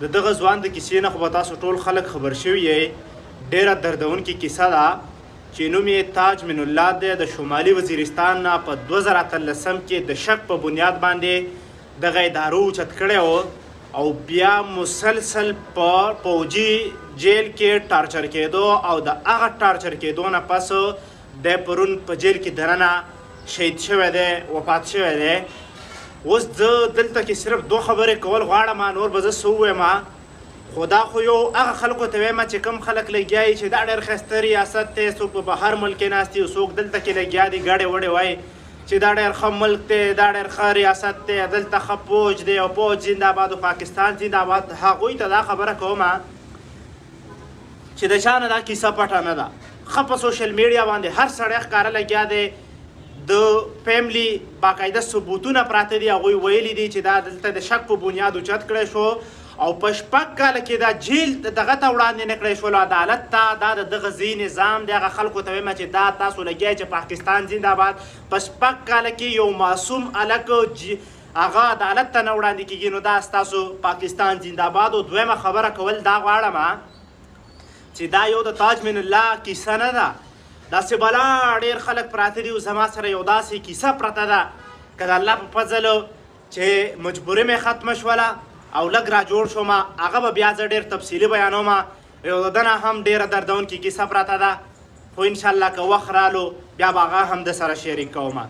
د دغه ځوان د کیسې نه خو به تاسو ټول خلک خبر شوي یې. ډېره دردونکې کیسه ده چې نوم یې تاج من الله دی. د شمالي وزیرستان نه په 2013 کې د شک په بنیاد باندې دغه ادارو اوچت کړی و او بیا مسلسل په پوجي جیل کې ټارچر کېدو او د هغه ټارچر کېدو نه پس د پرون په جیل کې دننه شهید شوی دی، وفات شوی دی. اوس زه دلته کې صرف 2 خبرې کول غواړم، نور به زه څه ووایم. خو دا خو یو هغه خلکو ته وایم چې کوم خلک لګیا یي چې دا ډېر ښایسته ریاست دی، څوک په بهر ملک کې ناست دي، څوک دلته کې لګیا دي ګډې وډې وایي چې دا ډېر ښه ملک دی، دا ډېر ښه ریاست دی، دلته ښه فوج دی او فوج زنده‌باد او پاکستان زنده‌باد. هغوی ته دا خبره کوم چې د چا نه دا کیسه پټه نه ده. ښه په سوشل میډیا باندې هر سړی ښکاره لګیا دی، د فیملی باقاعده ثبوتونه پراته دي. هغوی ویلي دي چې دا دلته د شک په بنیاد اوچت کړی شو او په 6 کاله کې دا جیل دغه ته وړاندې نه کړی شول عدالت ته. دا د دغه ځای نظام دی. هغه خلکو ته وایم چې دا تاسو لګیا چې پاکستان زنده‌باد. په 6 کاله کې یو معصوم هلک هغه عدالت ته نه وړاندې کېږي، نو دا ستاسو پاکستان زنده‌باد. او دویمه خبره کول دا غواړم چې دا یو د تاج من الله کیسه نه ده. داسې بلا ډېر خلک پراته دي او زما سره یو داسې کیسه پرته ده که د الله په فضل چې مجبوري مې ختمه شوله او لږ را جوړ شوم، هغه به بیا زه ډېر تفصیلي بیانوم. یو د ده نه هم ډېره دردونکې کیسه پرته ده، خو انشاءالله که وخت رالو بیا به هغه هم د سره شریک کوم.